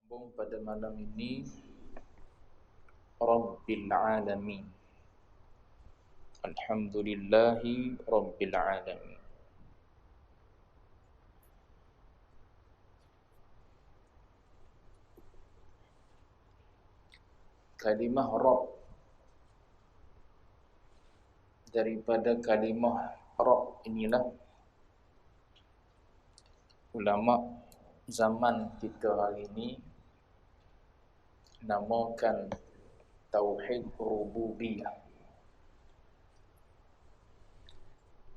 Sambung pada malam ini Rabbil Alamin. Alhamdulillahi Rabbil Alamin. Kalimah Rabb, daripada kalimah Rabb inilah ulama zaman kita hari ini namakan tauhid rububiyah.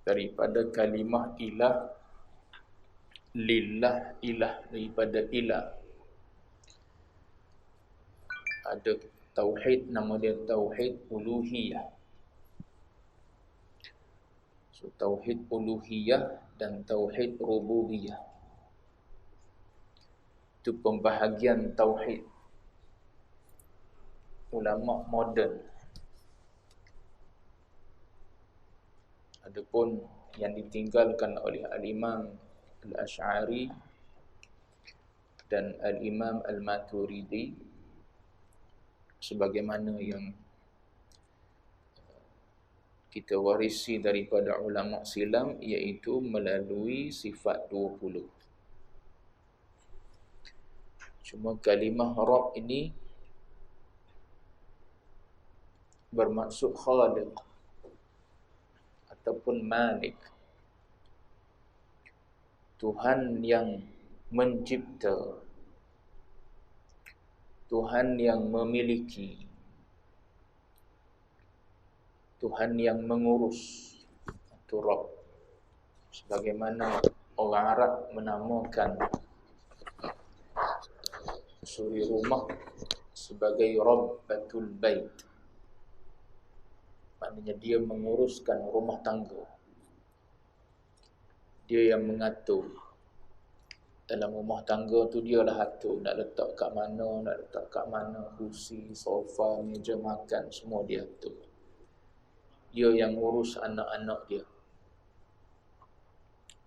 Daripada kalimah ilah, lillah, ilah, daripada ilah ada tauhid, nama dia tauhid uluhiyah. So tauhid uluhiyah dan tauhid rububiyah itu pembahagian tauhid ulama moden. Adapun yang ditinggalkan oleh al-Imam al-Asy'ari dan al-Imam al-Maturidi sebagaimana yang kita warisi daripada ulama silam, iaitu melalui sifat 20. Cuma kalimah Rabb ini bermaksud Khaliq ataupun Malik, Tuhan yang mencipta, Tuhan yang memiliki, Tuhan yang mengurus. Itu Rabb. Sebagaimana orang Arab menamakan suri rumah sebagai Rabbatul Bait. Maknanya dia menguruskan rumah tangga. Dia yang mengatur. Dalam rumah tangga tu dia lah atur. Nak letak kat mana, nak letak kat mana, kursi, sofa, meja makan, semua dia atur. Dia yang urus anak-anak dia.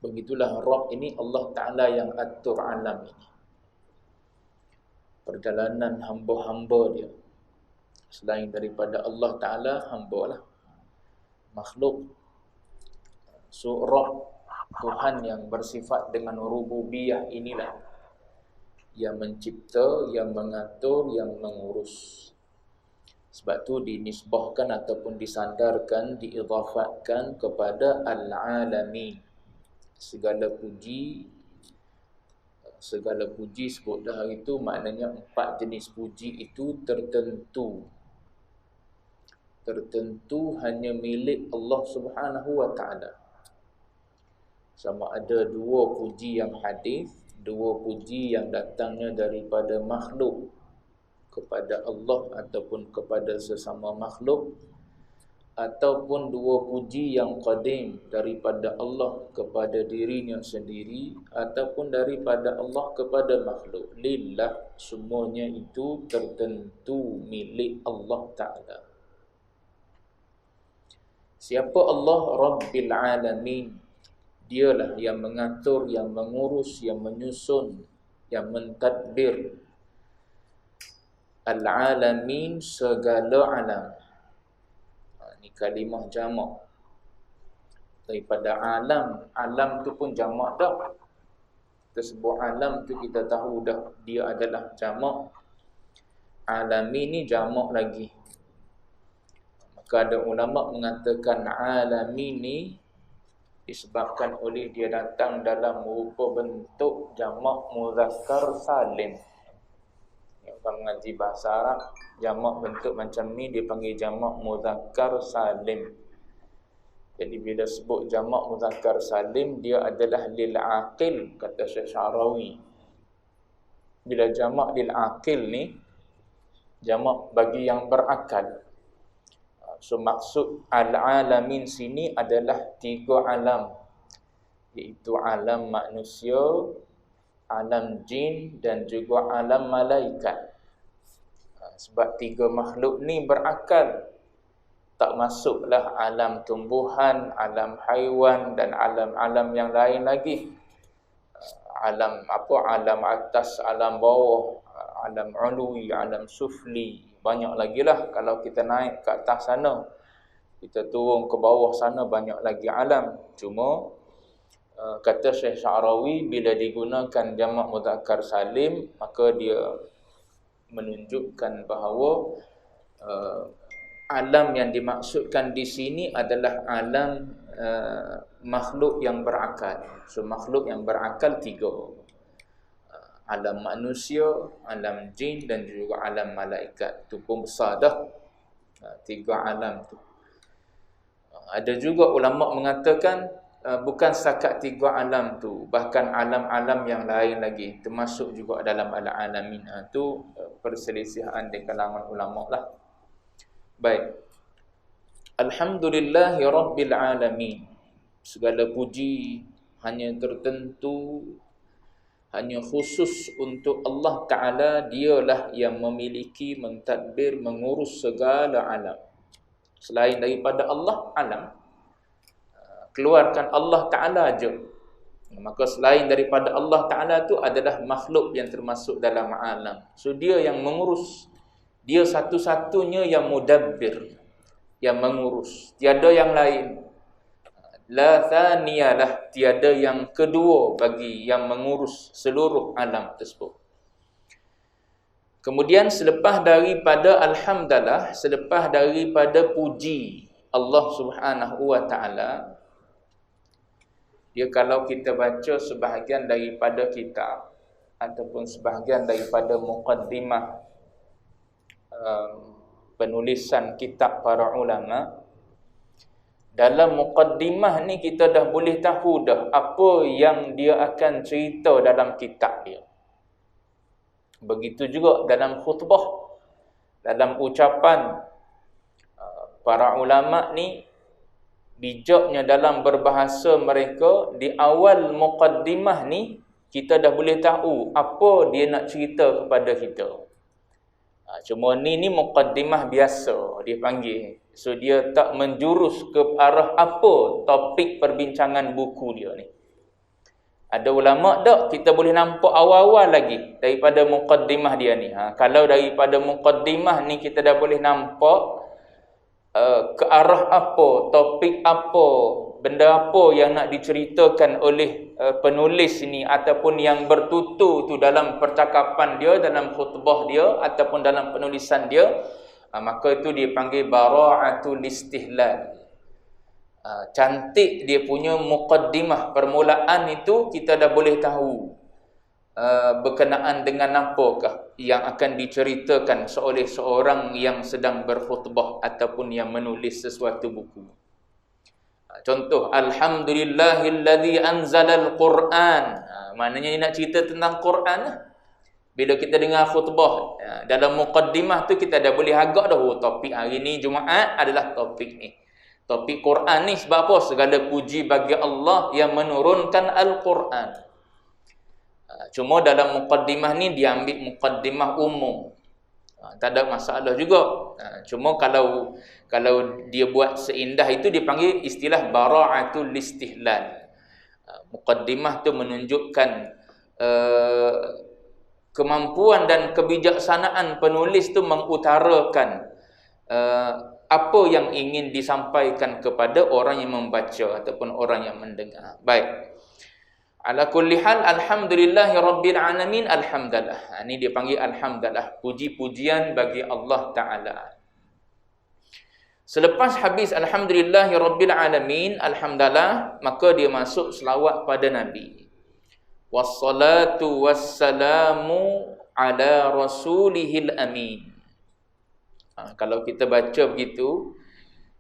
Begitulah Rabb ini, Allah Ta'ala yang atur alam ini. Perjalanan hamba-hamba dia. Selain daripada Allah Ta'ala, hamba lah, makhluk. So Rabb, Tuhan yang bersifat dengan rububiyah inilah yang mencipta, yang mengatur, yang mengurus. Sebab tu dinisbahkan ataupun disandarkan, diidhafatkan kepada Al-Alamin. Segala puji sebut dah hari itu, maknanya 4 jenis puji itu tertentu hanya milik Allah Subhanahu wa Ta'ala. Sama ada 2 puji yang hadis, 2 puji yang datangnya daripada makhluk kepada Allah ataupun kepada sesama makhluk, ataupun 2 puji yang qadim daripada Allah kepada dirinya sendiri ataupun daripada Allah kepada makhluk. Lillah, semuanya itu tertentu milik Allah Ta'ala. Siapa Allah? Rabbil Alamin. Dialah yang mengatur, yang mengurus, yang menyusun, yang mentadbir. Al-Alamin, segala alam. Ini kalimah jamak. Daripada alam, alam tu pun jamak dah. Kita sebut alam tu kita tahu dah dia adalah jamak. Alamin ni jamak lagi. Maka ada ulama mengatakan alamin ni disebabkan oleh dia datang dalam rupa bentuk jamak muzakkar salim. Yang orang mengaji bahasa Arab, jamak bentuk macam ni dia panggil jamak muzakkar salim. Jadi bila sebut jamak muzakkar salim, dia adalah lil aqil, kata Syekh Syarawi. Bila jamak lil aqil ni, jamak bagi yang berakal. So maksud al-alamin sini adalah 3 alam, iaitu alam manusia, alam jin dan juga alam malaikat. Sebab 3 makhluk ni berakal. Tak masuklah alam tumbuhan, alam haiwan dan alam-alam yang lain lagi. Alam atas, alam bawah, alam ulwi, alam sufli. Banyak lagi lah kalau kita naik ke atas sana. Kita turun ke bawah sana banyak lagi alam. Cuma kata Syekh Sya'rawi, bila digunakan jamak mudzakkar salim, maka dia menunjukkan bahawa alam yang dimaksudkan di sini adalah alam makhluk yang berakal. So makhluk yang berakal 3. Alam manusia, alam jin dan juga alam malaikat. Itu pun besar dah. 3 alam tu. Ada juga ulama mengatakan bukan setakat 3 alam tu, bahkan alam-alam yang lain lagi termasuk juga dalam al-alamin. Itu perselisihan di kalangan ulama lah. Baik. Alhamdulillahi Rabbil Alamin. Segala puji hanya tertentu, hanya khusus untuk Allah Ta'ala. Dialah yang memiliki, mentadbir, mengurus segala alam. Selain daripada Allah, alam. Keluarkan Allah Ta'ala aja. Maka selain daripada Allah Ta'ala tu adalah makhluk yang termasuk dalam alam. So dia yang mengurus. Dia satu-satunya yang mudabbir, yang mengurus. Tiada yang lain. La thaniyalah, tiada yang kedua bagi yang mengurus seluruh alam tersebut. Kemudian selepas daripada alhamdulillah, selepas daripada puji Allah Subhanahu wa taala, dia kalau kita baca sebahagian daripada kitab ataupun sebahagian daripada muqaddimah penulisan kitab para ulama, dalam muqaddimah ni kita dah boleh tahu dah apa yang dia akan cerita dalam kitab dia. Begitu juga dalam khutbah, dalam ucapan para ulama ni, bijaknya dalam berbahasa mereka. Di awal muqaddimah ni kita dah boleh tahu apa dia nak cerita kepada kita. Cuma ni muqaddimah biasa dia panggil. So dia tak menjurus ke arah apa topik perbincangan buku dia ni. Ada ulama tak kita boleh nampak awal-awal lagi daripada muqaddimah dia ni. Kalau daripada muqaddimah ni kita dah boleh nampak ke arah apa, topik apa, benda apa yang nak diceritakan oleh penulis ini ataupun yang bertutur tu dalam percakapan dia, dalam khutbah dia ataupun dalam penulisan dia, maka itu dipanggil bara'atul istihlal. Cantik dia punya muqaddimah, permulaan itu kita dah boleh tahu berkenaan dengan apakah yang akan diceritakan oleh seorang yang sedang berkhutbah ataupun yang menulis sesuatu buku. Contoh, alhamdulillahilladzi anzalal Quran. Maknanya dia nak cerita tentang Quran lah. Bila kita dengar khutbah, dalam muqaddimah tu kita dah boleh agak dah, topik hari ni Jumaat adalah topik ni. Topik Quran ni sebab apa? Segala puji bagi Allah yang menurunkan Al-Quran. Cuma dalam muqaddimah ni dia ambil muqaddimah umum. Tak ada masalah juga. Cuma kalau dia buat seindah itu dipanggil istilah bara'atul istihlal. Muqaddimah tu menunjukkan kemampuan dan kebijaksanaan penulis tu mengutarakan apa yang ingin disampaikan kepada orang yang membaca ataupun orang yang mendengar. Baik. Ala kulli hal, alhamdulillahi rabbil alamin. Alhamdulillah. Ini dia panggil alhamdulillah, puji-pujian bagi Allah Ta'ala. Selepas habis alhamdulillahi rabbil alamin, alhamdulillah, maka dia masuk selawat pada Nabi. Wassalatu wassalamu ala rasulihil amin. Kalau kita baca begitu,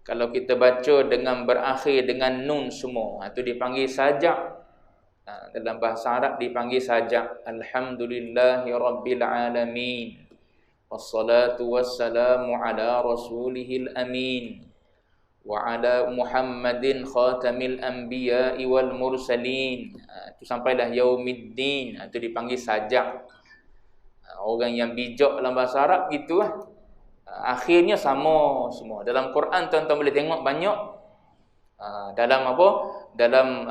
kalau kita baca dengan berakhir dengan nun semua, itu dipanggil sajak. Dalam bahasa Arab dipanggil sajak. Alhamdulillahi rabbil alamin. Wassalatu wassalamu ala rasulihil amin. Wa ala Muhammadin khatamil anbiya'i wal mursalin. Itu sampailah yaumiddin. Itu dipanggil sajak. Orang yang bijak dalam bahasa Arab gitulah. Akhirnya sama semua. Dalam Quran tuan-tuan boleh tengok banyak. Dalam apa? Dalam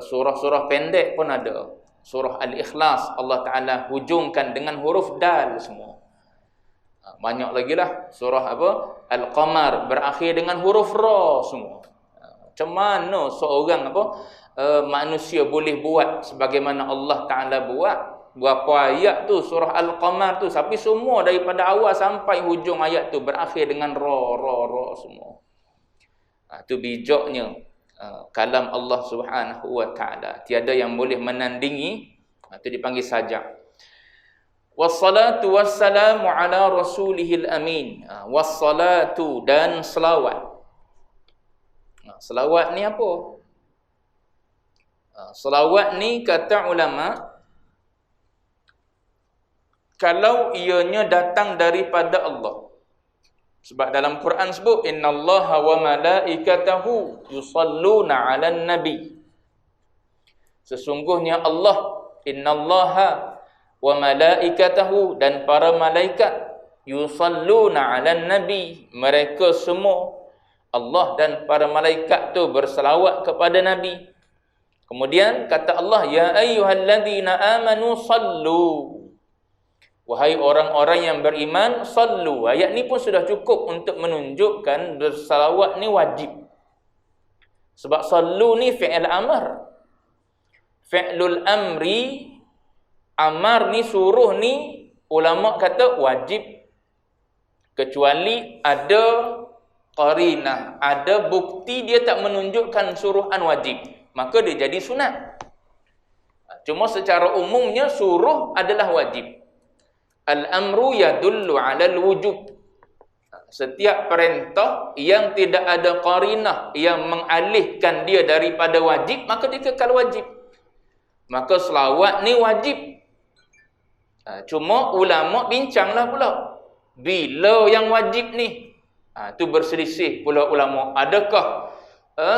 surah-surah pendek pun ada. Surah Al-Ikhlas Allah Ta'ala hujungkan dengan huruf dal semua. Banyak lagi lah surah apa? Al-Qamar berakhir dengan huruf ra semua. Macam mana seorang manusia boleh buat sebagaimana Allah Ta'ala buat? Berapa ayat tu surah Al-Qamar tu, tapi semua daripada awal sampai hujung ayat tu berakhir dengan ra semua. Tu bijaknya kalam Allah Subhanahu wa Ta'ala. Tiada yang boleh menandingi. Itu dipanggil sajak. Wassalatu wassalamu ala rasulihil amin. Wassalatu, dan selawat. Selawat ni apa? Selawat ni kata ulama, kalau ianya datang daripada Allah. Sebab dalam Quran sebut innallaha wa malaikatahu yusalluna 'alan nabi. Sesungguhnya Allah, innallaha wa malaikatahu, dan para malaikat, yusalluna 'alan nabi, mereka semua, Allah dan para malaikat tu berselawat kepada nabi. Kemudian kata Allah, ya ayyuhalladzina amanu sallu. Wahai orang-orang yang beriman, sallu. Ayat ni pun sudah cukup untuk menunjukkan bersalawat ni wajib. Sebab sallu ni fi'il amr. Fi'lul amri, amar ni, suruh ni, ulama kata wajib. Kecuali ada qarinah, ada bukti dia tak menunjukkan suruhan wajib, maka dia jadi sunat. Cuma secara umumnya suruh adalah wajib. Al-amru yadullu 'alal wujub. Setiap perintah yang tidak ada qarinah yang mengalihkan dia daripada wajib, maka dia kekal wajib. Maka selawat ni wajib. Cuma ulama bincanglah pula, bila yang wajib ni? Tu berselisih pula ulama. Adakah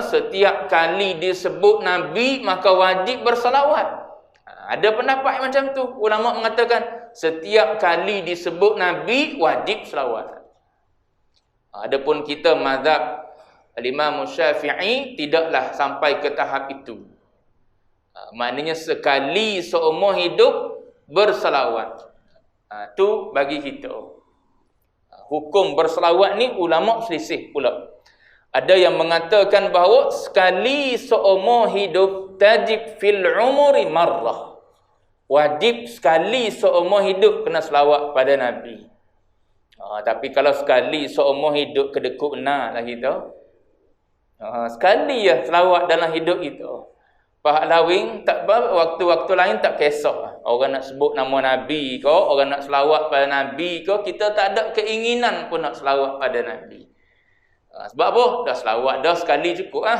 setiap kali disebut Nabi maka wajib bersalawat? Ada pendapat macam tu. Ulama mengatakan setiap kali disebut Nabi wajib selawat. Adapun kita mazhab Al-Imam Syafi'i tidaklah sampai ke tahap itu. Maknanya sekali seumur hidup berselawat. Tu bagi kita. Hukum berselawat ni ulama selisih pula. Ada yang mengatakan bahawa sekali seumur hidup, tajib fil umuri marrah. Wajib sekali seumur hidup kena selawat pada Nabi. Tapi kalau sekali seumur hidup kedekut nak lah kita. Sekali ya selawat dalam hidup kita. Pahalawing tak waktu-waktu lain tak kisah. Orang nak sebut nama Nabi ke, orang nak selawat pada Nabi ke, kita tak ada keinginan pun nak selawat pada Nabi. Sebab apa? Dah selawat dah sekali cukup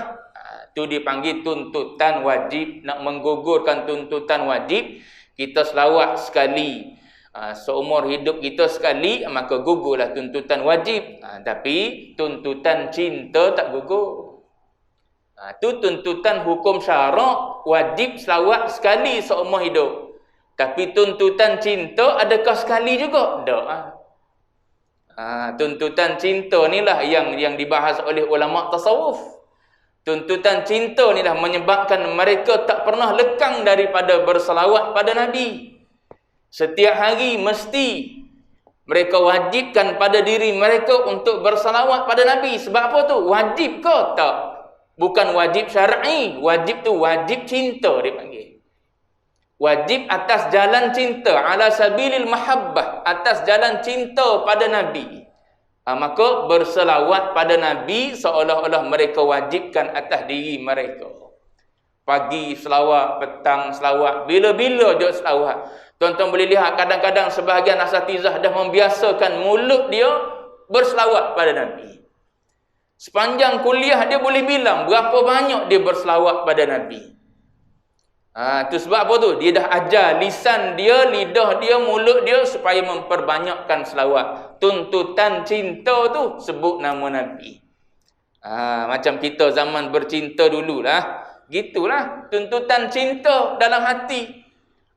tu dipanggil tuntutan wajib. Nak menggugurkan tuntutan wajib, kita selawat sekali. Seumur hidup kita sekali, maka gugurlah tuntutan wajib. Tapi tuntutan cinta tak gugur. Tu tuntutan hukum syarak, wajib selawat sekali seumur hidup. Tapi tuntutan cinta adakah sekali juga? Tak. Tuntutan cinta inilah yang dibahas oleh ulama tasawuf. Tuntutan cinta inilah menyebabkan mereka tak pernah lekang daripada berselawat pada Nabi. Setiap hari mesti mereka wajibkan pada diri mereka untuk berselawat pada Nabi. Sebab apa tu? Wajib ke? Tak. Bukan wajib syar'i. Wajib tu wajib cinta dia panggil. Wajib atas jalan cinta, ala sabilil mahabbah, atas jalan cinta pada Nabi. Maka berselawat pada Nabi seolah-olah mereka wajibkan atas diri mereka. Pagi selawat, petang selawat, bila-bila je selawat. Tuan-tuan boleh lihat kadang-kadang sebahagian asatizah dah membiasakan mulut dia berselawat pada Nabi. Sepanjang kuliah dia boleh bilang berapa banyak dia berselawat pada Nabi. Tu sebab apa tu? Dia dah ajar lisan dia, lidah dia, mulut dia supaya memperbanyakkan selawat. Tuntutan cinta tu sebut nama Nabi. Macam kita zaman bercinta dululah. Gitulah tuntutan cinta dalam hati.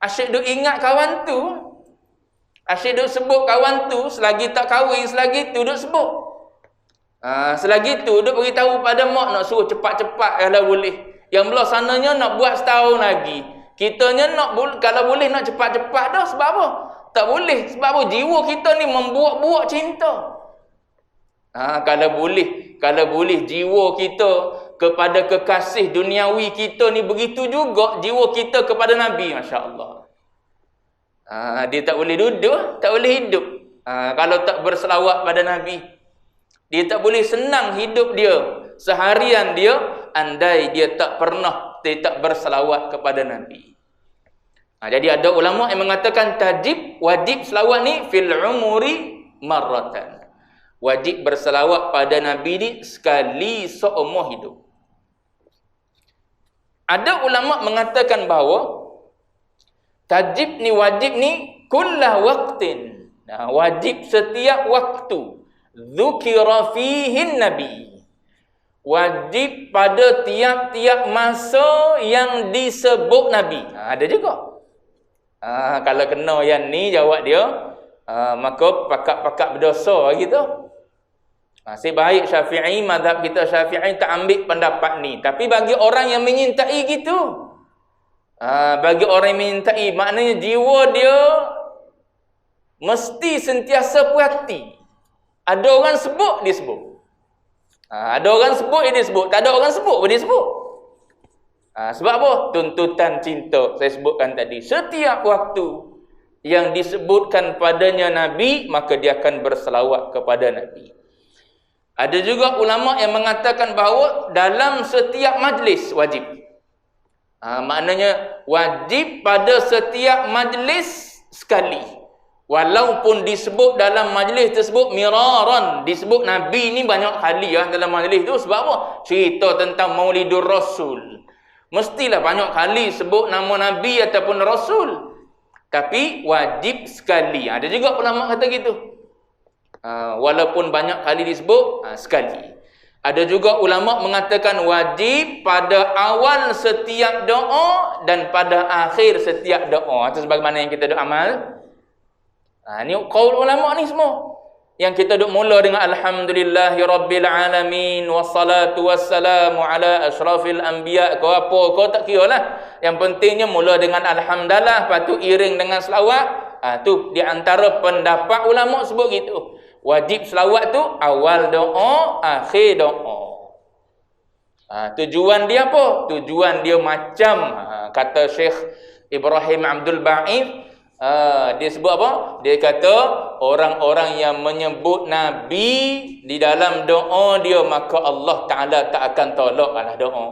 Asyik duk ingat kawan tu. Asyik duk sebut kawan tu. Selagi tak kahwin, selagi tu duk sebut. Selagi tu duk beritahu pada mak nak suruh cepat-cepat kalau boleh. Yang belah sananya nak buat setahun lagi. Kitanya kalau boleh nak cepat-cepat dah. Sebab apa? Tak boleh. Sebab apa? Jiwa kita ni membuak-buak cinta. Kalau boleh jiwa kita kepada kekasih duniawi kita ni begitu juga jiwa kita kepada Nabi, masya-Allah. Dia tak boleh duduk, tak boleh hidup kalau tak berselawat pada Nabi. Dia tak boleh senang hidup dia, seharian dia, andai dia tak berselawat kepada Nabi. Jadi ada ulama yang mengatakan wajib selawat ni fil umuri marratan. Wajib berselawat pada Nabi ni sekali seumur hidup. Ada ulama mengatakan bahawa wajib ni kullah waqtin. Wajib setiap waktu. Dzukira fihi Nabi. Wajib pada tiap-tiap masa yang disebut Nabi. Ada juga. Kalau kena yang ni jawab dia, maka pakak-pakak berdosa gitu. Sebaik Syafi'i, mazhab kita Syafi'i tak ambil pendapat ni. Tapi bagi orang yang menyintai gitu, bagi orang yang menyintai, maknanya jiwa dia mesti sentiasa puas hati. Ada orang sebut, dia sebut. Ada orang sebut, dia sebut. Tak ada orang sebut, dia sebut. Sebab apa? Tuntutan cinta. Saya sebutkan tadi. Setiap waktu yang disebutkan padanya Nabi, maka dia akan berselawat kepada Nabi. Ada juga ulama yang mengatakan bahawa dalam setiap majlis wajib. Maknanya wajib pada setiap majlis sekali. Walaupun disebut dalam majlis tersebut miraran, disebut Nabi ni banyak kali dalam majlis tu. Sebab apa? Cerita tentang Maulidur Rasul. Mestilah banyak kali sebut nama Nabi ataupun Rasul. Tapi wajib sekali. Ada juga ulama kata gitu. Walaupun banyak kali disebut, sekali. Ada juga ulama mengatakan wajib pada awal setiap doa dan pada akhir setiap doa. Itu sebagaimana yang kita doa amal. Ni qaul ulama ni semua. Yang kita duk mula dengan alhamdulillahi rabbil alamin wassalatu wassalamu ala asyrafil anbiya. Kau apa kau tak kira lah. Yang pentingnya mula dengan alhamdulillah, lepas tu iring dengan selawat. Tu di antara pendapat ulama sebut gitu. Wajib selawat tu awal doa, akhir doa. Tujuan dia apa? Tujuan dia macam kata Syekh Ibrahim Abdul Ba'id, dia sebut apa? Dia kata orang-orang yang menyebut Nabi di dalam doa dia, maka Allah Ta'ala tak akan tolaklah doa.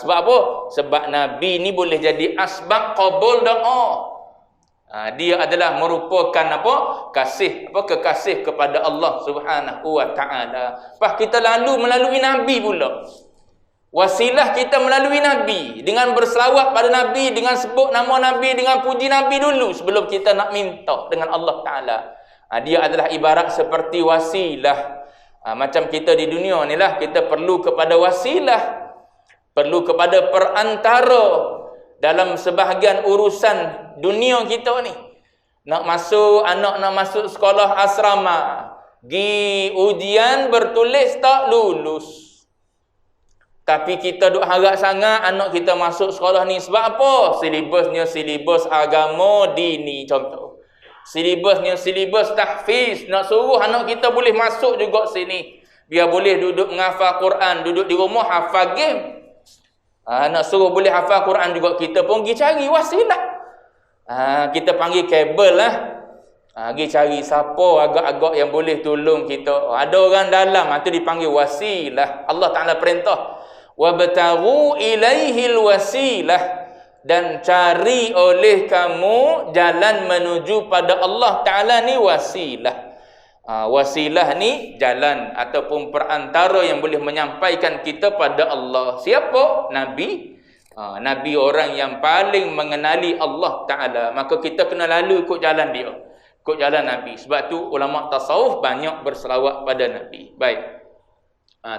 Sebab apa? Sebab Nabi ni boleh jadi asbab qabul doa. Dia adalah merupakan kekasih kepada Allah Subhanahu wa Ta'ala. Lepas kita melalui Nabi pula. Wasilah kita melalui Nabi, dengan berselawat pada Nabi, dengan sebut nama Nabi, dengan puji Nabi dulu sebelum kita nak minta dengan Allah Ta'ala. Dia adalah ibarat seperti wasilah. Macam kita di dunia ni lah, kita perlu kepada wasilah, perlu kepada perantara dalam sebahagian urusan dunia kita ni. Anak nak masuk sekolah asrama, gi ujian bertulis tak lulus. Tapi kita duk harap sangat anak kita masuk sekolah ni. Sebab apa? Silibusnya silibus agama dini contoh. Silibusnya silibus tahfiz. Nak suruh anak kita boleh masuk juga sini. Biar boleh duduk menghafal Quran, duduk di rumah hafal game. Nak suruh boleh hafal Quran juga, kita pun pergi cari wasilah. Kita panggil kabel lah. Pergi cari siapa agak-agak yang boleh tolong kita. Ada orang dalam, itu dipanggil wasilah. Allah Ta'ala perintah. وَابْتَغُوا إِلَيْهِ الْوَسِيلَةِ, dan cari oleh kamu jalan menuju pada Allah Ta'ala ni wasilah. Wasilah ni jalan ataupun perantara yang boleh menyampaikan kita pada Allah. Siapa? Nabi. Nabi orang yang paling mengenali Allah Ta'ala. Maka kita kena lalu ikut jalan dia, ikut jalan Nabi. Sebab tu ulama tasawuf banyak berselawat pada Nabi. Baik.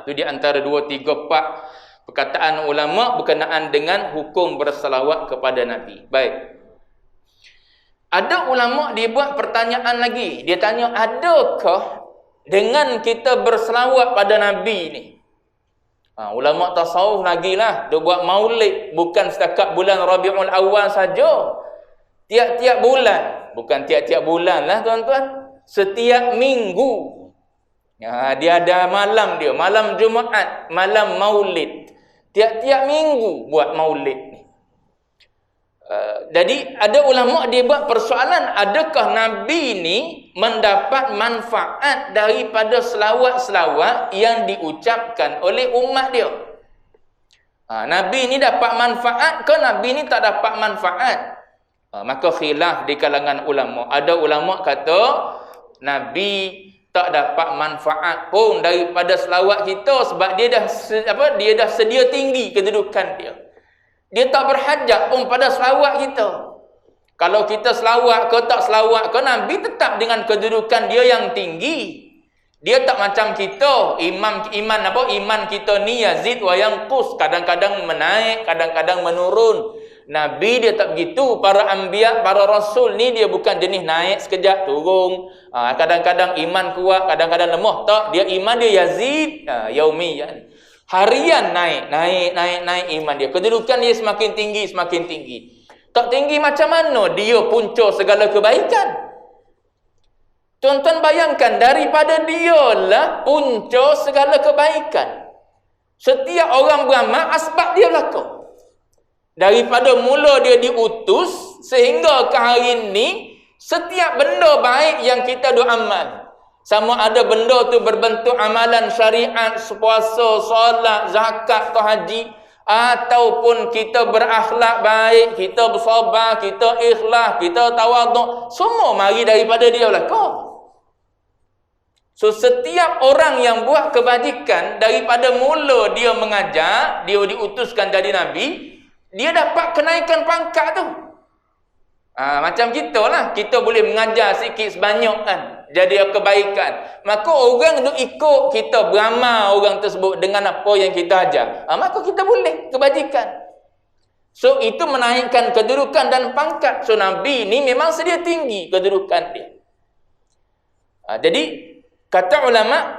Tu di antara 2, 3, 4 perkataan ulama berkenaan dengan hukum berselawat kepada Nabi. Baik. Ada ulama dia buat pertanyaan lagi. Dia tanya, adakah dengan kita berselawat pada Nabi ni, Ulama tasawuf lagilah dia buat maulid, bukan setakat bulan Rabiul Awal saja. Tiap-tiap bulan, bukan tiap-tiap bulan lah tuan-tuan, setiap minggu. Dia ada malam dia, malam Jumaat, malam maulid. Tiap-tiap minggu buat maulid ni. Jadi ada ulama dia buat persoalan, adakah Nabi ni mendapat manfaat daripada selawat-selawat yang diucapkan oleh umat dia? Nabi ni dapat manfaat ke Nabi ni tak dapat manfaat? Maka khilaf di kalangan ulama. Ada ulama kata Nabi tak dapat manfaat pun daripada selawat kita sebab dia dah sedia tinggi kedudukan dia. Dia tak berhajat pun pada selawat kita. Kalau kita selawat ke tak selawat ke, Nabi tetap dengan kedudukan dia yang tinggi. Dia tak macam kita, iman kita ni yazid wa yanqus, kadang-kadang menaik, kadang-kadang menurun. Nabi dia tak begitu. Para anbiya, para rasul ni dia bukan jenis naik sekejap turun. Kadang-kadang iman kuat, kadang-kadang lemah. Tak, dia iman dia yazid yaumiyan. Harian naik iman dia. Kedudukan dia semakin tinggi. Tak tinggi macam mana dia punca segala kebaikan. Tuan-tuan bayangkan, daripada dialah punca segala kebaikan. Setiap orang beramal, asbab dia berlaku. Daripada mula dia diutus sehingga ke hari ini, setiap benda baik yang kita amal, sama ada benda tu berbentuk amalan syariat, puasa, solat, zakat atau haji, ataupun kita berakhlak baik, kita bersabar, kita ikhlas, kita tawaduk, semua mari daripada dia belaka. So setiap orang yang buat kebajikan, daripada mula dia mengajar, dia diutuskan jadi nabi, dia dapat kenaikan pangkat tu. Macam kita lah, kita boleh mengajar sikit sebanyak kan, jadi kebaikan. Maka orang tu ikut kita, beramal orang tersebut dengan apa yang kita ajar. Maka kita boleh kebajikan. So itu menaikkan kedudukan dan pangkat. So Nabi ni memang sedia tinggi kedudukan dia. Jadi kata ulama,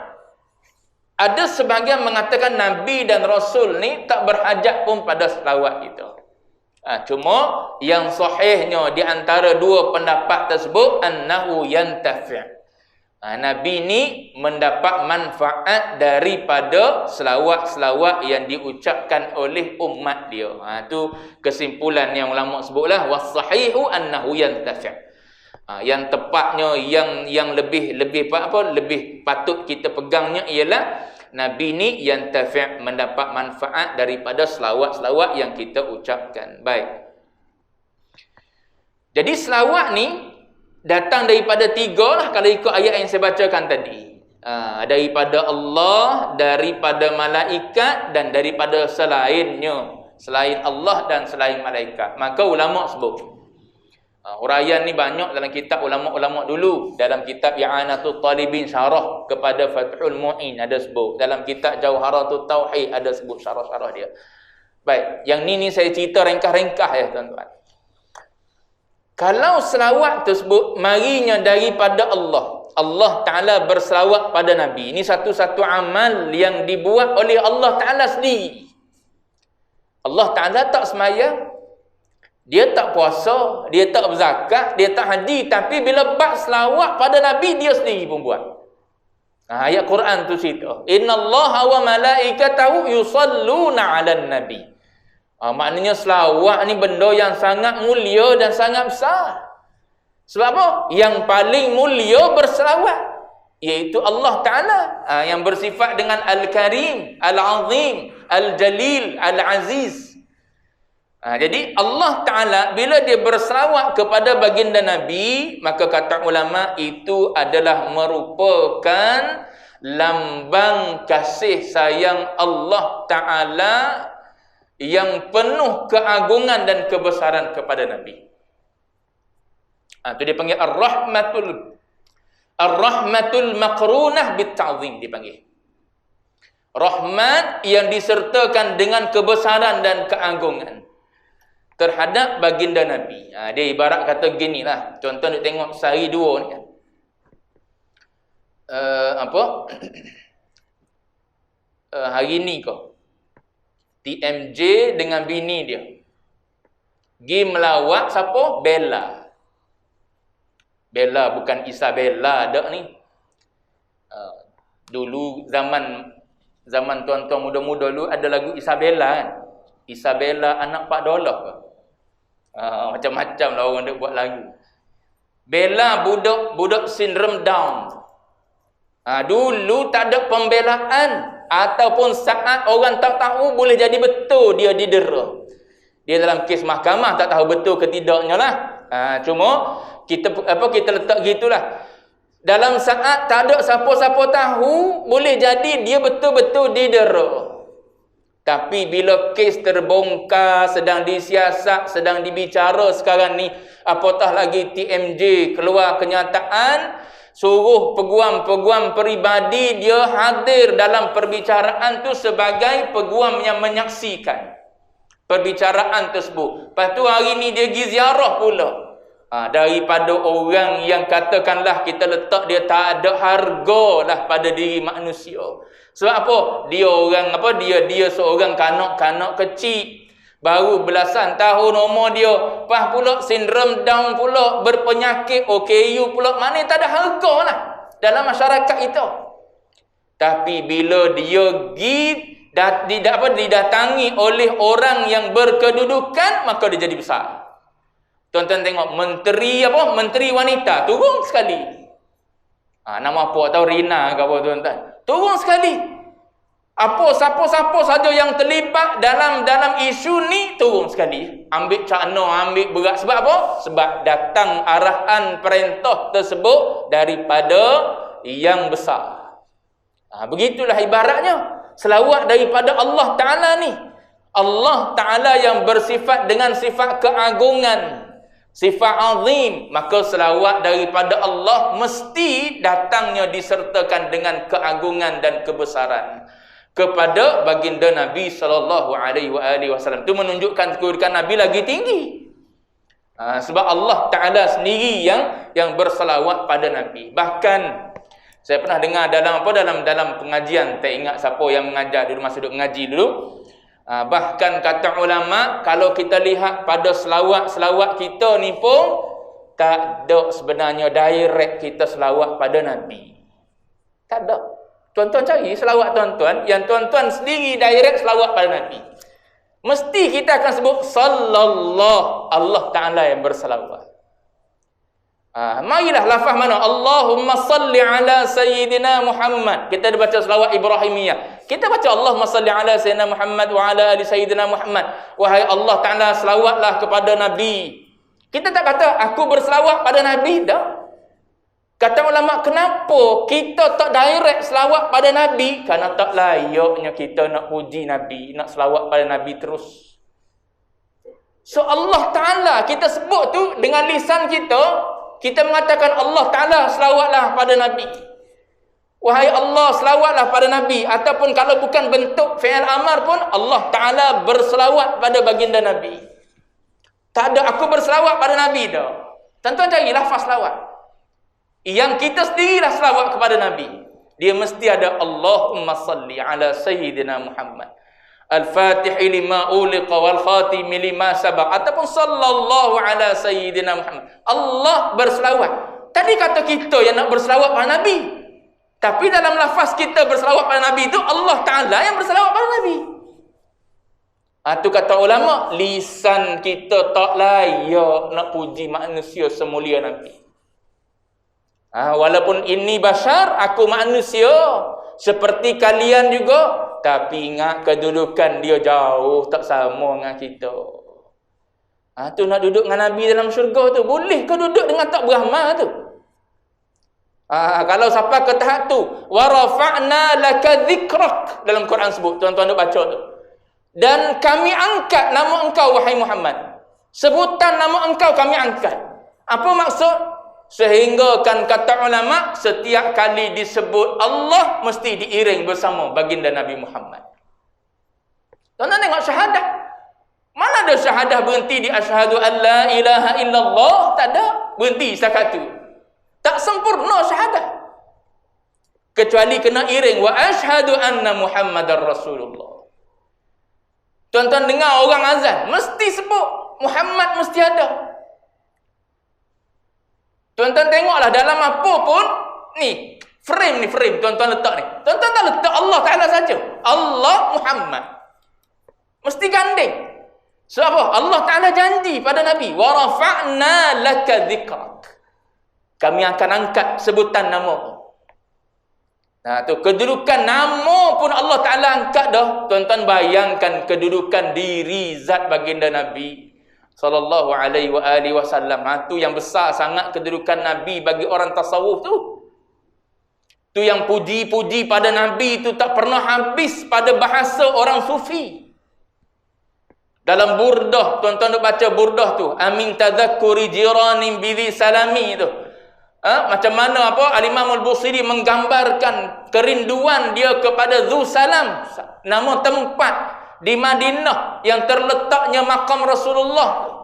ada sebahagian mengatakan Nabi dan Rasul ni tak berhajat pun pada selawat kita. Cuma yang sahihnya di antara dua pendapat tersebut, annahu yantafi'. Nabi ni mendapat manfaat daripada selawat-selawat yang diucapkan oleh umat dia. Itu kesimpulan yang ulama sebutlah, was-sahihu annahu yantafi'. Yang tepatnya, yang lebih patut kita pegangnya ialah Nabi ni yang mendapat manfaat daripada selawat-selawat yang kita ucapkan. Baik. Jadi selawat ni datang daripada tiga lah kalau ikut ayat yang saya bacakan tadi. Daripada Allah, daripada malaikat dan daripada selainnya. Selain Allah dan selain malaikat. Maka ulama sebut. Huraian ni banyak dalam kitab ulama-ulama dulu. Dalam kitab I'anatul Talibin syarah kepada Fathul Mu'in ada sebut. Dalam kitab Jauharatul Tauhid ada sebut syarah-syarah dia. Baik, yang ni saya cerita ringkas-ringkas ya tuan-tuan. Kalau selawat tersebut marinya daripada Allah, Allah Ta'ala berselawat pada Nabi. Ini satu-satu amal yang dibuat oleh Allah Ta'ala sendiri. Allah Ta'ala tak sembahyang, dia tak puasa, dia tak berzakat, dia tak haji, tapi bila bab selawat pada Nabi, dia sendiri pun buat. Ayat Quran tu cerita, innallaha wa malaikatahu yusalluna 'alan nabi. Maknanya selawat ni benda yang sangat mulia dan sangat besar. Sebab apa? Yang paling mulia berselawat, iaitu Allah Ta'ala, yang bersifat dengan Al-Karim, Al-Azim, Al-Jalil, Al-Aziz. Jadi Allah Ta'ala bila dia berselawat kepada baginda Nabi, maka kata ulama itu adalah merupakan lambang kasih sayang Allah Ta'ala yang penuh keagungan dan kebesaran kepada Nabi. Itu dia panggil Ar-Rahmatul Maqrunah bit-ta'zim dipanggil. Rahmat yang disertakan dengan kebesaran dan keagungan terhadap baginda Nabi. Dia ibarat kata gini lah. Contoh nak tengok sehari dua ni kan. Hari ni kau TMJ dengan bini dia. Gi melawat siapa? Bella. Bella bukan Isabella dak ni. Dulu zaman tuan-tuan muda-muda dulu ada lagu Isabella kan. Isabella anak Pak Dolah ke? Macam-macam lah orang dia buat lagu. Bella budak sindrom Down. Dulu tak ada pembelaan ataupun saat orang tak tahu boleh jadi betul dia didera. Dia dalam kes mahkamah tak tahu betul ke tidaknya lah. Cuma kita letak gitulah. Dalam saat tak ada siapa-siapa tahu, boleh jadi dia betul-betul didera. Tapi bila kes terbongkar, sedang disiasat, sedang dibicara sekarang ni, apatah lagi TMJ keluar kenyataan, suruh peguam-peguam peribadi dia hadir dalam perbicaraan tu sebagai peguam yang menyaksikan perbicaraan tersebut. Lepas tu hari ni dia pergi ziarah pula. Daripada orang yang katakanlah kita letak dia tak ada harga lah pada diri manusia. Sebab apa? Dia seorang kanak-kanak kecil. Baru belasan tahun umur dia. Lepas pula sindrom Down pula, berpenyakit OKU pula. Mana tak ada harga lah dalam masyarakat itu. Tapi bila dia didatangi oleh orang yang berkedudukan, maka dia jadi besar. Tuan-tuan tengok menteri wanita turun sekali. Nama apa tahu, Rina ke apa tuan-tuan. Turun sekali. Siapa-siapa saja yang terlibat dalam isu ni turun sekali. Ambil cakna, ambil berat. Sebab apa? Sebab datang arahan perintah tersebut daripada yang besar. Begitulah ibaratnya. Selawat daripada Allah Ta'ala ni. Allah Ta'ala yang bersifat dengan sifat keagungan, sifat azim, maka selawat daripada Allah mesti datangnya disertakan dengan keagungan dan kebesaran kepada baginda Nabi SAW. Itu menunjukkan kedudukan Nabi lagi tinggi. Sebab Allah Ta'ala sendiri yang berselawat pada Nabi. Bahkan saya pernah dengar dalam pengajian, tak ingat siapa yang mengajar dulu masa duduk mengaji dulu. Bahkan kata ulama, kalau kita lihat pada selawat kita ni pun tak ada sebenarnya direct kita selawat pada Nabi. Tak ada. Tuan-tuan cari selawat tuan-tuan yang tuan-tuan sendiri direct selawat pada Nabi. Mesti kita akan sebut sallallahu, Allah Ta'ala yang berselawat. Marilah lafaz mana? Allahumma salli ala Sayyidina Muhammad. Kita ada baca selawat Ibrahimiyah. Kita baca Allahumma salli ala Sayyidina Muhammad wa ala ali Sayyidina Muhammad. Wahai Allah Ta'ala, selawatlah kepada Nabi. Kita tak kata aku berselawat pada Nabi, dah. Kata ulama, kenapa kita tak direct selawat pada Nabi? Kerana tak layaknya kita nak puji Nabi, nak selawat pada Nabi terus. So Allah Ta'ala kita sebut tu dengan lisan kita mengatakan Allah Ta'ala selawatlah pada Nabi. Wahai Allah, selawatlah pada Nabi. Ataupun kalau bukan bentuk fi'il amar pun, Allah Ta'ala berselawat pada baginda Nabi. Tak ada aku berselawat pada Nabi dah. Tuan-tuan cari lafaz selawat. Yang kita sendirilah selawat kepada Nabi. Dia mesti ada Allahumma salli ala Sayyidina Muhammad Al-Fatihi lima uliqa wal khatimi lima sabaq, ataupun sallallahu ala Sayyidina Muhammad. Allah berselawat. Tadi kata kita yang nak berselawat pada Nabi. Tapi dalam lafaz kita berselawat pada Nabi itu Allah Ta'ala yang berselawat pada Nabi. Itu kata ulama, lisan kita tak layak nak puji manusia semulia Nabi. Walaupun ini bashar, aku manusia seperti kalian juga, tapi ingat kedudukan dia jauh tak sama dengan kita. Tu nak duduk dengan Nabi dalam syurga tu, boleh ke duduk dengan tak Brahma tu? Kalau sampai ke tahap tu, wa rafa'na laka dzikrak, dalam Quran sebut, tuan-tuan duk baca tu. Dan kami angkat nama engkau wahai Muhammad. Sebutan nama engkau kami angkat. Apa maksud? Sehingga kan kata ulama, setiap kali disebut Allah mesti diiring bersama baginda Nabi Muhammad. Tuan-tuan tengok syahadat. Mana ada syahadah berhenti di asyhadu an la ilaha illallah? Tak ada. Berhenti setakat tu. Tak sempurna syahadah. Kecuali kena iring wa asyhadu anna Muhammadar Rasulullah. Tuan-tuan dengar orang azan, mesti sebut Muhammad, mesti ada. Tuan-tuan tengoklah dalam apa pun, ni, frame, tuan-tuan letak ni. Tuan-tuan tak letak Allah Ta'ala saja. Allah Muhammad. Mesti ganding. Sebab apa? Allah Ta'ala janji pada Nabi, wa rafa'na laka dhikrak. Kami akan angkat sebutan nama. Nah, tu kedudukan nama pun Allah Ta'ala angkat dah. Tuan-tuan bayangkan kedudukan diri zat baginda Nabi sallallahu alaihi wasallam. Tu yang besar sangat kedudukan Nabi bagi orang tasawuf tu. Tu yang puji-puji pada Nabi tu tak pernah habis pada bahasa orang sufi. Dalam burdah, tuan-tuan nak baca burdah tu, amin tadhakkuri jiranin bidhi salami tu. Macam mana apa Al-Imam Al-Busiri menggambarkan kerinduan dia kepada Dhu Salam, nama tempat di Madinah yang terletaknya makam Rasulullah.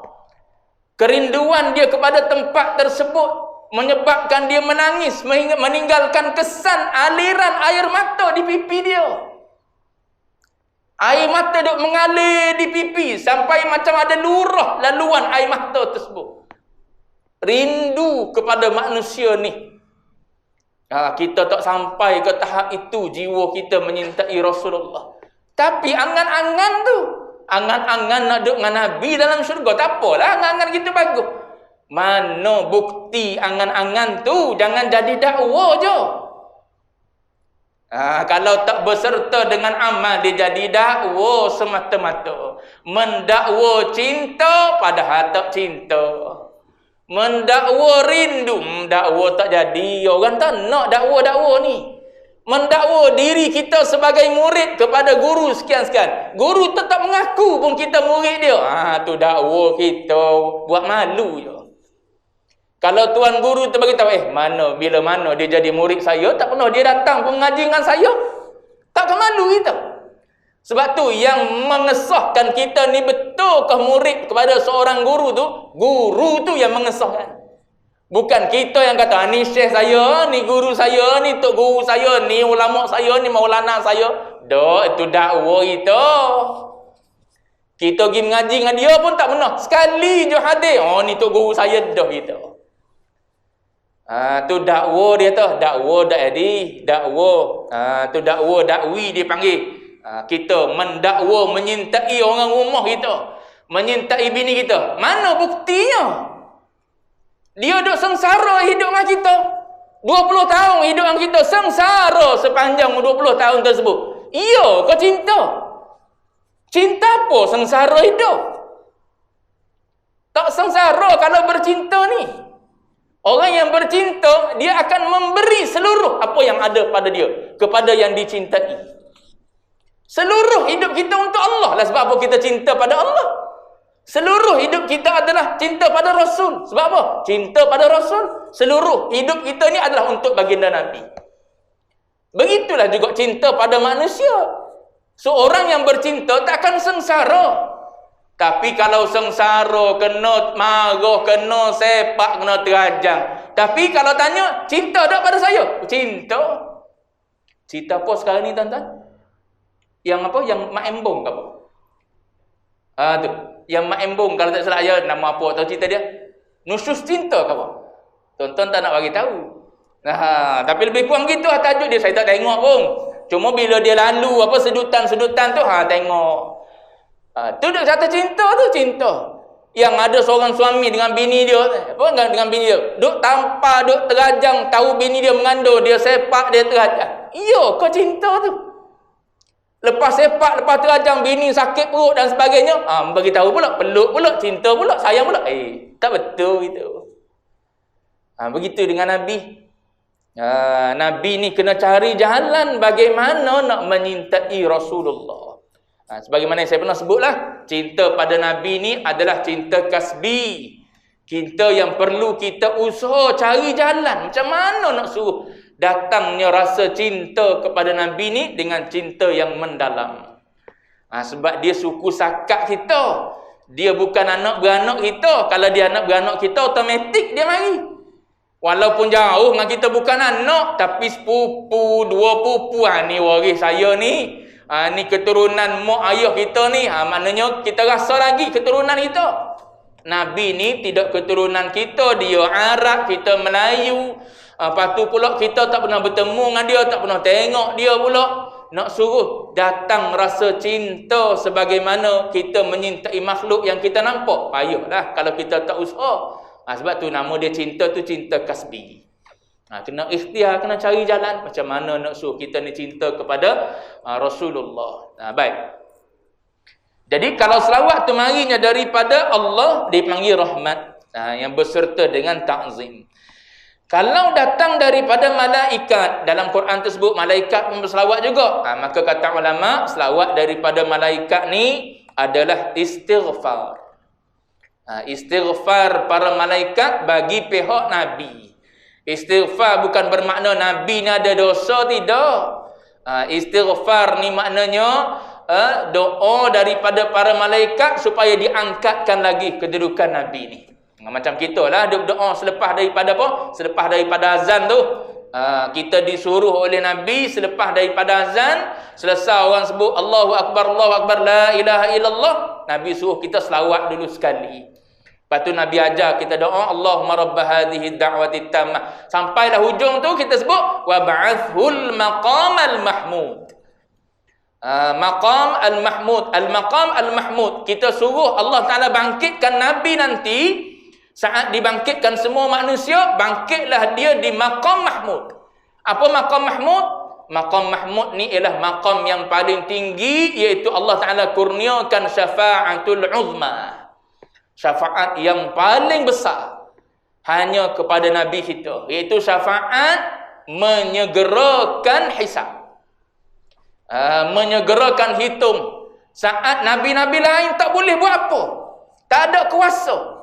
Kerinduan dia kepada tempat tersebut menyebabkan dia menangis, meninggalkan kesan aliran air mata di pipi dia. Air mata duk mengalir di pipi sampai macam ada lurah laluan air mata tersebut. Rindu kepada manusia ni. Kita tak sampai ke tahap itu, jiwa kita menyintai Rasulullah. Tapi angan-angan tu, angan-angan nak duduk dengan Nabi dalam syurga, tak apalah, angan-angan kita bagus. Mana bukti angan-angan tu? Jangan jadi dakwa je. Kalau tak berserta dengan amal, dia jadi dakwa semata-mata. Mendakwa cinta padahal tak cinta. Mendakwa rindu, dakwa tak jadi. Orang tak nak dakwa-dakwa ni. Mendakwa diri kita sebagai murid kepada guru sekian-sekian. Guru tetap mengaku pun kita murid dia. Tu dakwa kita, buat malu je. Kalau tuan guru tu bagi tahu, bila mana dia jadi murid saya, tak pernah dia datang pun mengaji dengan saya, takkan malu kita. Sebab tu yang mengesahkan kita ni betulkah murid kepada seorang guru tu yang mengesahkan. Bukan kita yang kata, ni syekh saya, ni guru saya, ni tok guru saya, ni ulama saya, ni maulana saya. Itu dakwa kita. Kita pergi mengaji dengan dia pun tak pernah sekali je hadir. Ni tok guru saya dah kita. Tu dakwa dia tu, dakwa dak jadi, dakwa. Tu dakwa dakwi dia panggil. Kita mendakwa menyintai orang rumah kita, menyintai bini kita. Mana buktinya? Dia duk sengsara hidup dengan kita. 20 tahun hidup dengan kita, sengsara sepanjang 20 tahun tersebut. Iya, kau cinta? Cinta apa sengsara hidup? Tak sengsara kalau bercinta ni. Orang yang bercinta, dia akan memberi seluruh apa yang ada pada dia kepada yang dicintai. Seluruh hidup kita untuk Allah lah. Sebab apa kita cinta pada Allah? Seluruh hidup kita adalah cinta pada Rasul. Sebab apa? Cinta pada Rasul. Seluruh hidup kita ni adalah untuk baginda Nabi. Begitulah juga cinta pada manusia. Seorang yang bercinta takkan sengsara. Tapi kalau sengsara, kena marah, kena sepak, kena terajang. Tapi kalau tanya, cinta tak pada saya? Cinta. Cinta apa sekarang ni tuan-tuan? Yang apa? Yang Mak Embong ke apa? Tu. Yang Mak Embong, kalau tak salah ya, nama apa tahu cerita dia? Nusus cinta ke apa? Tuan-tuan tak nak bagi tahu. Tapi lebih kurang gitu tajuk dia, saya tak tengok pun. Cuma bila dia lalu apa sedutan-sedutan tu, tengok. Tu dia kata cinta tu, cinta. Yang ada seorang suami dengan bini dia, apa dengan bini dia, duk tampar, duk terajang, tahu bini dia mengandung, dia sepak, dia terajang. Iya, kau cinta tu. Lepas sepak, lepas terajang, bini sakit perut dan sebagainya, bagi tahu pula, peluk pula, cinta pula, sayang pula. Tak betul gitu. Begitu dengan Nabi. Nabi ni kena cari jalan bagaimana nak menyintai Rasulullah. Sebagaimana yang saya pernah sebutlah, cinta pada Nabi ni adalah cinta kasbi. Cinta yang perlu kita usaha cari jalan. Macam mana nak suruh datangnya rasa cinta kepada Nabi ni dengan cinta yang mendalam. Sebab dia suku sakak kita. Dia bukan anak beranak kita. Kalau dia anak beranak kita, automatik dia mari. Walaupun jauh dengan kita bukan anak, tapi sepupu, dua pupu, ni waris saya ni. Ni keturunan mak ayah kita ni. Maknanya kita rasa lagi keturunan kita. Nabi ni tidak keturunan kita. Dia Arab, kita Melayu. Lepas tu pula kita tak pernah bertemu dengan dia, tak pernah tengok dia pula. Nak suruh datang rasa cinta sebagaimana kita menyintai makhluk yang kita nampak. Payahlah kalau kita tak usaha. Sebab tu nama dia cinta tu cinta kasbi. Kena ikhtiar, kena cari jalan macam mana nak suruh kita ni cinta kepada Rasulullah. Baik. Jadi kalau selawat tu marinya daripada Allah, dipanggil rahmat, yang berserta dengan ta'zim. Kalau datang daripada malaikat, dalam Quran tersebut malaikat pun berselawat juga. Maka kata ulama, selawat daripada malaikat ni adalah istighfar. Istighfar para malaikat bagi pihak Nabi. Istighfar bukan bermakna Nabi ni ada dosa, tidak. Istighfar ni maknanya doa daripada para malaikat supaya diangkatkan lagi kedudukan Nabi ni. Macam kita lah doa selepas daripada apa? Selepas daripada azan tu. Kita disuruh oleh Nabi selepas daripada azan, selesai orang sebut Allahu Akbar, la ilaha illallah, Nabi suruh kita selawat dulu sekali. Lepas tu Nabi ajar kita doa Allahumma rabb hadhihi da'wati tammah. Sampailah hujung tu kita sebut wa ba'athul maqamal mahmud. Maqam al-mahmud, al-maqam al-mahmud. Kita suruh Allah Taala bangkitkan Nabi nanti. Saat dibangkitkan semua manusia, bangkitlah dia di maqam mahmud. Apa maqam mahmud? Maqam mahmud ni ialah maqam yang paling tinggi, iaitu Allah Taala kurniakan syafa'atul uzma. Syafaat yang paling besar hanya kepada Nabi kita, iaitu syafaat menyegerakan hisab, menyegerakan hitung. Saat Nabi-Nabi lain tak boleh buat apa, tak ada kuasa.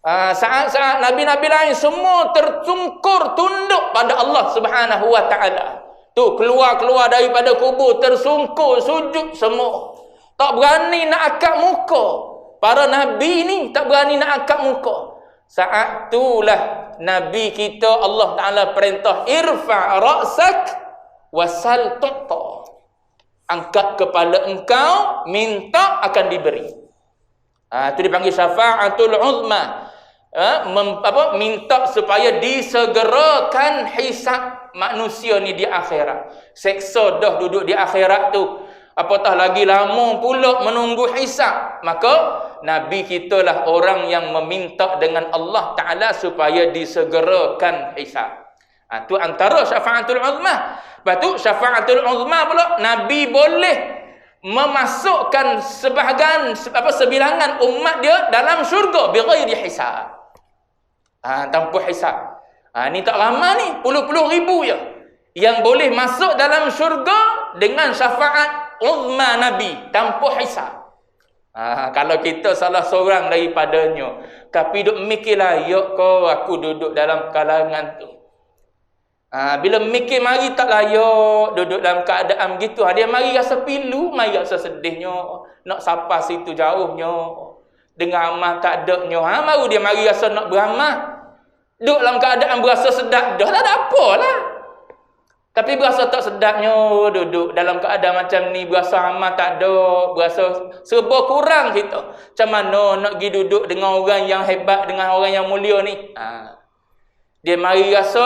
Saat-saat Nabi-Nabi lain semua tertungkur tunduk pada Allah Subhanahu wa Ta'ala. Tu keluar daripada kubur tersungkur sujud semua. Tak berani nak angkat muka. Para Nabi ni tak berani nak angkat muka. Saat itulah Nabi kita Allah Ta'ala perintah irfa' ra'sak wasal tu'ta. Angkat kepala engkau, minta akan diberi. Itu dipanggil syafa'atul uzma. Minta supaya disegerakan hisab manusia ni di akhirat. Seksa dah duduk di akhirat tu, apatah lagi lama pula menunggu hisab. Maka Nabi kita lah orang yang meminta dengan Allah Ta'ala supaya disegerakan hisab. Itu antara syafa'atul uzma. Lepas tu syafa'atul uzma pula Nabi boleh memasukkan sebilangan umat dia dalam syurga bighairi hisab. Tanpa hisab. Ni tak ramai ni, puluh-puluh ribu je yang boleh masuk dalam syurga dengan syafaat uzma Nabi tanpa hisab. Kalau kita salah seorang daripadanya, tapi duk mikirlah, ya kau aku duduk dalam kalangan tu. Bila mikir mari tak layak duduk dalam keadaan gitu, dia mari rasa pilu, mari rasa sedihnya, nak sapa situ jauhnya, dengar amal tak adanya. Baru dia mari rasa nak beramal. Duduk dalam keadaan berasa sedap, dah tak ada apalah. Tapi berasa tak sedapnya duduk dalam keadaan macam ni, berasa amal tak ada, berasa serba kurang kita. Macam mana nak pergi duduk dengan orang yang hebat, dengan orang yang mulia ni? Dia mari rasa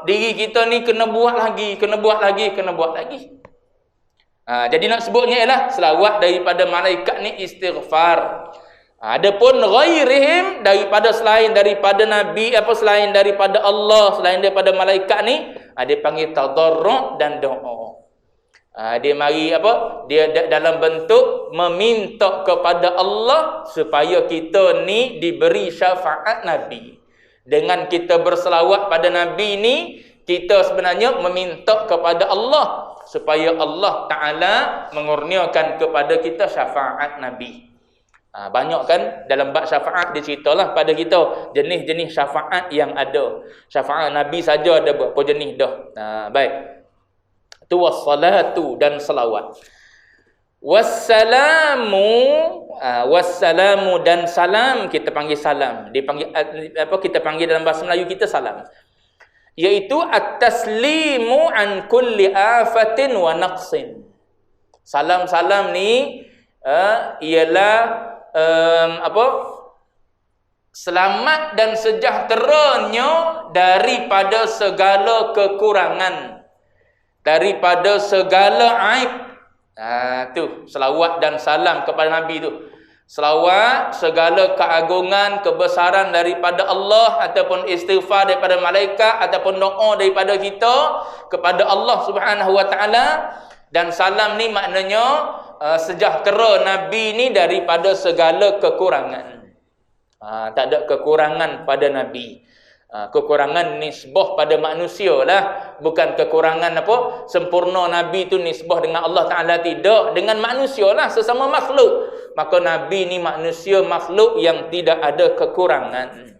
diri kita ni kena buat lagi. Jadi nak sebutnya ialah selawat daripada malaikat ni istighfar. Adapun ghairihim daripada selain daripada Nabi, selain daripada Allah, selain daripada malaikat ni, dia panggil tadarru' dan doa. Dia mari dia dalam bentuk meminta kepada Allah supaya kita ni diberi syafaat Nabi. Dengan kita berselawat pada Nabi ni, kita sebenarnya meminta kepada Allah supaya Allah Ta'ala mengurniakan kepada kita syafaat Nabi. Banyak kan dalam bab syafaat dia ceritalah pada kita jenis-jenis syafaat yang ada. Syafaat Nabi saja ada berapa jenis dah. Baik. Tu wassalatu dan salawat. Wassalamu dan salam, kita panggil salam. Kita panggil dalam bahasa Melayu kita salam. Iaitu at-taslimu an kulli afatin wa naqsin. Salam-salam ni ialah selamat dan sejahteranya daripada segala kekurangan, daripada segala aib. Tu selawat dan salam kepada Nabi tu. Selawat, segala keagungan, kebesaran daripada Allah, ataupun istighfar daripada malaikat, ataupun doa daripada kita kepada Allah Subhanahu wa taala. Dan salam ni maknanya sejahtera Nabi ni daripada segala kekurangan. Tak ada kekurangan pada Nabi. Kekurangan nisbah pada manusia lah, bukan kekurangan sempurna Nabi tu nisbah dengan Allah Ta'ala, tidak, dengan manusia lah, sesama makhluk. Maka Nabi ni manusia makhluk yang tidak ada kekurangan.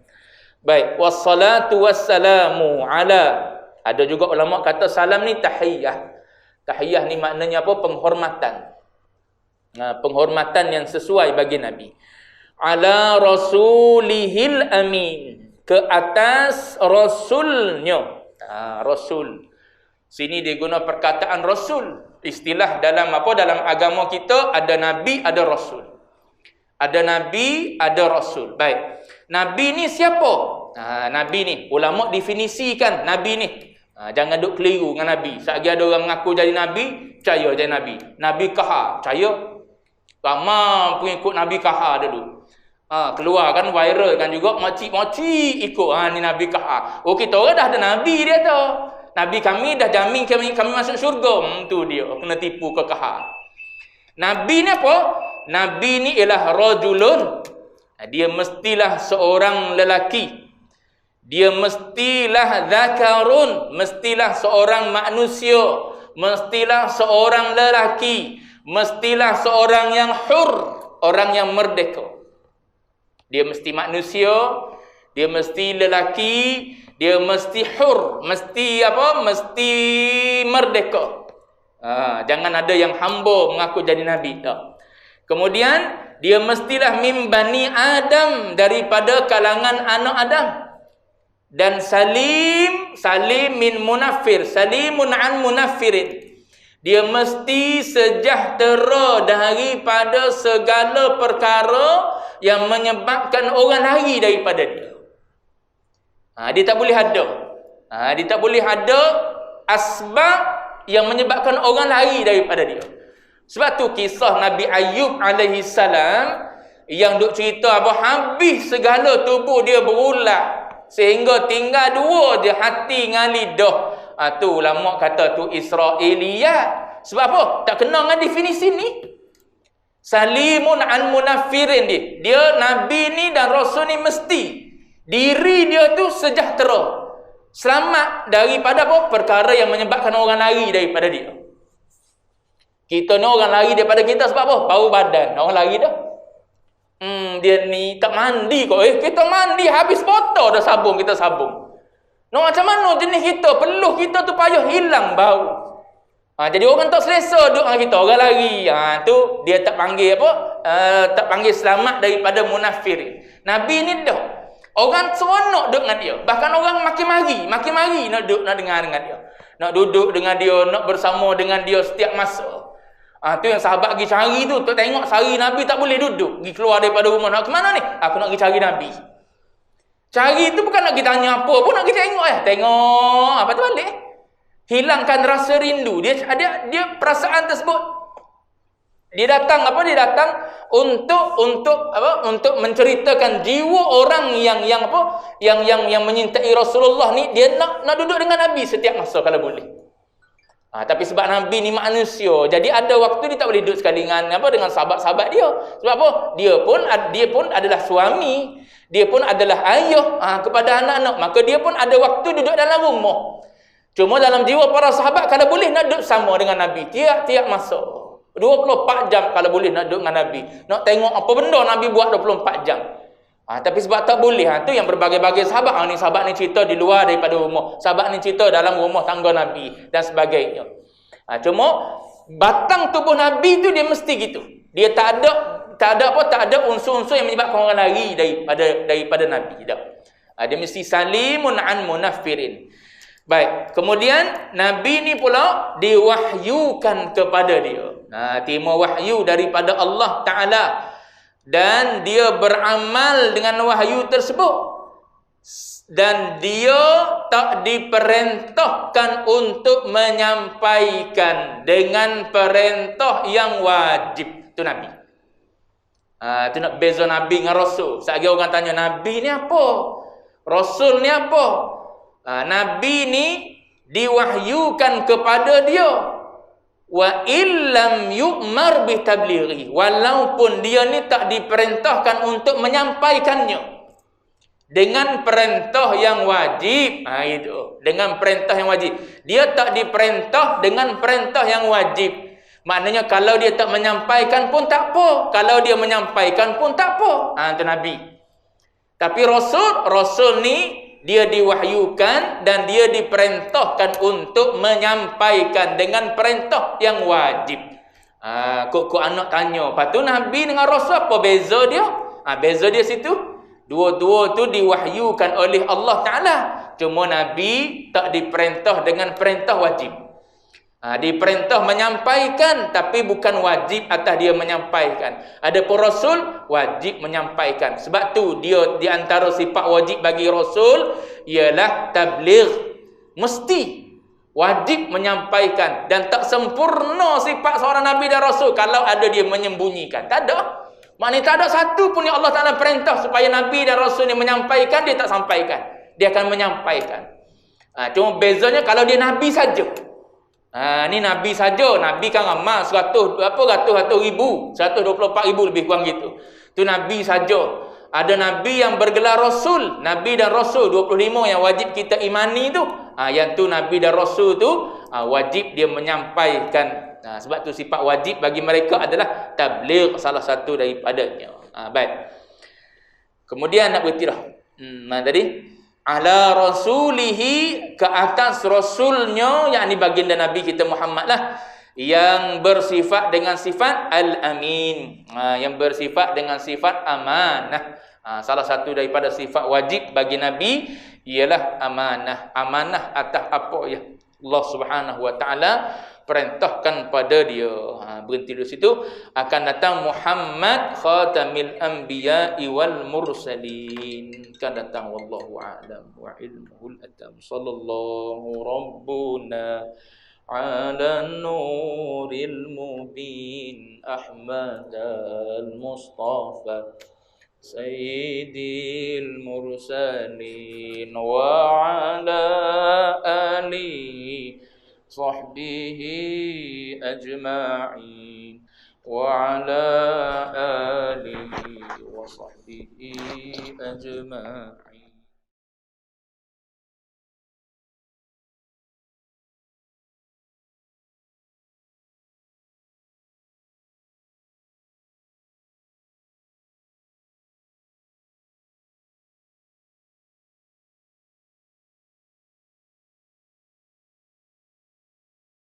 Baik, wassalatu wassalamu ala. Ada juga ulama kata salam ni tahiyyah. Tahiyyah ni maknanya penghormatan. Penghormatan yang sesuai bagi Nabi. Ala rasulihil amin, ke atas rasulnya. Rasul. Sini dia guna perkataan rasul. Istilah dalam dalam agama kita, ada nabi, ada rasul. Ada nabi, ada rasul. Baik. Nabi ni siapa? Nabi ni ulama definisikan nabi ni. Jangan duk keliru dengan nabi. Selagi ada orang mengaku jadi nabi, percaya jadi nabi. Nabi Kahar, percaya. Ramai pengikut Nabi Kahar dulu. Keluar kan, viral kan juga, moci-moci ikut ni Nabi Kahar. Kita orang dah ada nabi dia tu. Nabi kami dah jamin kami masuk syurga. Tu dia kena tipu ke Kahar. Nabi ni apa? Nabi ni ialah rajulun. Dia mestilah seorang lelaki. Dia mestilah zakarun, mestilah seorang manusia, mestilah seorang lelaki, mestilah seorang yang hur, orang yang merdeka. Dia mesti manusia, dia mesti lelaki, dia mesti hur, mesti mesti merdeka. Jangan ada yang hamba mengaku jadi nabi. Kemudian dia mestilah min bani Adam, daripada kalangan anak Adam. Dan salim min munafir, salimun an munafirin. Dia mesti sejahtera daripada segala perkara yang menyebabkan orang lari daripada dia. Dia tak boleh ada. Dia tak boleh ada asbab yang menyebabkan orang lari daripada dia. Sebab tu kisah Nabi Ayub alaihi salam yang duk cerita habis segala tubuh dia berulat, sehingga tinggal dua je hati dengan lidah. Tu ulama kata tu Israiliyat. Sebab apa? Tak kena dengan definisi ni. Salimun an munafirin dia. Dia Nabi ni dan Rasul ni mesti diri dia tu sejahtera, selamat daripada perkara yang menyebabkan orang lari daripada dia. Kita ni orang lari daripada kita sebab apa? Bau badan. Orang lari dah. Dia ni tak mandi kok. Kita mandi habis botol dah sabun, kita sabun. Macam mana jenis kita? Peluh kita tu payah hilang bau. Jadi orang tak selesa duduk dengan kita, orang lari. Tu dia tak panggil tak panggil selamat daripada munafirin. Nabi ni dah. Orang seronok duduk dengan dia. Bahkan orang makin mari nak duduk nak dengar dengan dia. Nak duduk dengan dia, nak bersama dengan dia setiap masa. Tu yang sahabat pergi cari tu, tengok cari Nabi tak boleh duduk. Pergi keluar daripada rumah. Nak ke mana ni? Aku nak pergi cari Nabi. Cari tu bukan nak pergi tanya apa pun, nak pergi tengok Tengok apa tu balik. Hilangkan rasa rindu. Dia perasaan tersebut. Dia datang untuk menceritakan jiwa orang yang menyintai Rasulullah ni. Dia nak duduk dengan Nabi setiap masa kalau boleh. Tapi sebab Nabi ni manusia, jadi ada waktu dia tak boleh duduk sekali dengan sahabat-sahabat dia. Sebab apa? Dia pun adalah suami, dia pun adalah ayah kepada anak-anak. Maka dia pun ada waktu duduk dalam rumah. Cuma dalam jiwa para sahabat kalau boleh nak duduk sama dengan Nabi tiap-tiap masa. 24 jam kalau boleh nak duduk dengan Nabi. Nak tengok apa benda Nabi buat 24 jam. Tapi sebab tak boleh, tu yang berbagai-bagai sahabat. Sahabat ni cerita di luar daripada rumah. Sahabat ni cerita dalam rumah tangga Nabi dan sebagainya. Cuma batang tubuh Nabi tu dia mesti gitu. Dia tak ada unsur-unsur yang menyebabkan orang lari daripada Nabi. Dia mesti salimun an munafirin. Baik, kemudian Nabi ni pula diwahyukan kepada dia. Terima wahyu daripada Allah Ta'ala. Dan dia beramal dengan wahyu tersebut. Dan dia tak diperintahkan untuk menyampaikan dengan perintah yang wajib. Itu Nabi. Itu nak beza Nabi dengan Rasul. Sekali orang tanya, Nabi ni apa? Rasul ni apa? Nabi ni diwahyukan kepada dia. Wa illam yu'mar bitablighi, walaupun dia ni tak diperintahkan untuk menyampaikannya dengan perintah yang wajib. Itu dengan perintah yang wajib. Dia tak diperintah dengan perintah yang wajib. Maknanya kalau dia tak menyampaikan pun tak apa, kalau dia menyampaikan pun tak apa. Itu Nabi. Tapi Rasul ni dia diwahyukan dan dia diperintahkan untuk menyampaikan dengan perintah yang wajib. Kok anak tanya, lepas tu Nabi dengan Rasul apa beza dia? Beza dia situ. Dua-dua tu diwahyukan oleh Allah Ta'ala. Cuma Nabi tak diperintah dengan perintah wajib. Diperintah menyampaikan, tapi bukan wajib atas dia menyampaikan. Adapun Rasul wajib menyampaikan. Sebab tu dia di antara sifat wajib bagi Rasul ialah tabligh. Mesti wajib menyampaikan, dan tak sempurna sifat seorang Nabi dan Rasul kalau ada dia menyembunyikan. Tak ada. Maknanya tak ada satu pun yang Allah Ta'ala perintah supaya Nabi dan Rasul ni menyampaikan, dia tak sampaikan. Dia akan menyampaikan. Cuma bezanya kalau dia Nabi saja. Ni Nabi saja. Nabi kan ramai 124,000 lebih kurang gitu. Tu Nabi saja. Ada Nabi yang bergelar Rasul. Nabi dan Rasul 25 yang wajib kita imani tu. Yang tu Nabi dan Rasul tu wajib dia menyampaikan. Sebab tu sifat wajib bagi mereka adalah tabligh, salah satu daripadanya. Baik. Kemudian nak berhenti dah. Tadi ala rasulihi, ke atas rasulnya, yakni baginda Nabi kita Muhammad lah, yang bersifat dengan sifat al-amin, yang bersifat dengan sifat amanah. Salah satu daripada sifat wajib bagi Nabi ialah amanah. Amanah atas apa ya Allah Subhanahu wa taala perintahkan pada dia. Berhenti di situ. Akan datang Muhammad khatamil anbiya'i wal mursalin. Akan datang wallahu a'lam wa ilmuhul atam. Sallallahu rabbuna ala nuril mubin Ahmad al-Mustafa Sayyidil mursalin wa ala alihi sahbihi ajma'in wa ala alihi wa sahbihi ajma'in.